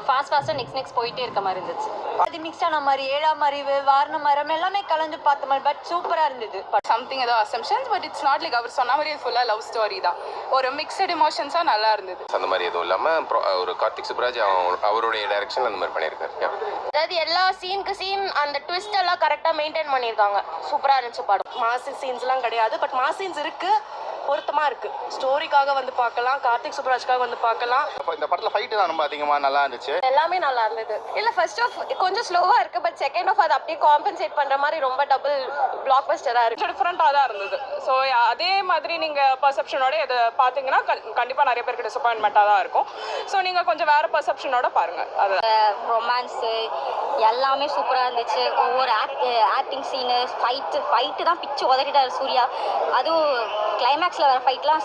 ஃபாஸ்ட்டாக நெக்ஸ்ட் போயிட்டே இருக்க மாதிரி இருந்துச்சு. அது மிக்ஸ் ஆன மாதிரி ஏழாம் அறிவு வாரண மரம் எல்லாமே கலந்து பார்த்த மாதிரி பட் சூப்பராக இருந்தது. சம்திங் ஏதோ assumptions but it's not like அவர் சொன்ன மாதிரி ஃபுல்லாக லவ் ஸ்டோரி தான். ஒரு மிக்சட் எமோஷன்ஸாக நல்லா இருந்தது. அந்த மாதிரி எதுவும் இல்லாமல் ஒரு கார்த்திக் சுப்ராஜ் அவருடைய டைரக்ஷன் அந்த மாதிரி பண்ணியிருக்காரு. அதாவது எல்லா சீன் அந்த ட்விஸ்ட் எல்லாம் கரெக்டாக மெயின்டைன் பண்ணியிருக்காங்க. சூப்பராக இருந்துச்சு படம். மாஸ் சீன்ஸ்லாம் கிடையாது, பட் மாஸ் சீன்ஸ் இருக்கு, பொருத்தமா இருக்கு. ஸ்டோரிக்காக வந்து பார்க்கலாம், கார்த்திக் சுப்ராஜ்காக வந்து பார்க்கலாம். இந்த படத்துல ஃபைட் தான் ரொம்ப அதிகமாக நல்லா இருந்துச்சு. எல்லாமே நல்லா இருந்தது. இல்லை ஃபர்ஸ்ட் ஆஃப் கொஞ்சம் ஸ்லோவாக இருக்குது, பட் செகண்ட் ஆஃப் அது அப்படியே காம்பன்சேட் பண்ணுற மாதிரி ரொம்ப டபுள் பிளாக் பஸ்டராக இருக்குது. டிஃப்ரெண்ட்டாக தான் இருந்தது. ஸோ அதே மாதிரி நீங்கள் பர்செப்ஷனோட இதை பார்த்தீங்கன்னா கண்டிப்பாக நிறைய பேருக்கு டிசப்பாயின்மெண்ட்டாக தான் இருக்கும். ஸோ நீங்கள் கொஞ்சம் வேறு பர்செப்ஷனோட பாருங்கள். அது ரொமான்ஸு எல்லாமே சூப்பராக இருந்துச்சு. ஒவ்வொரு ஆக்டிங் சீனு ஃபைட்டு தான் பிச்சு உதறிட்டார் சூர்யா. அதுவும் கிளைமேக்ஸில் வர ஃபைட்லாம்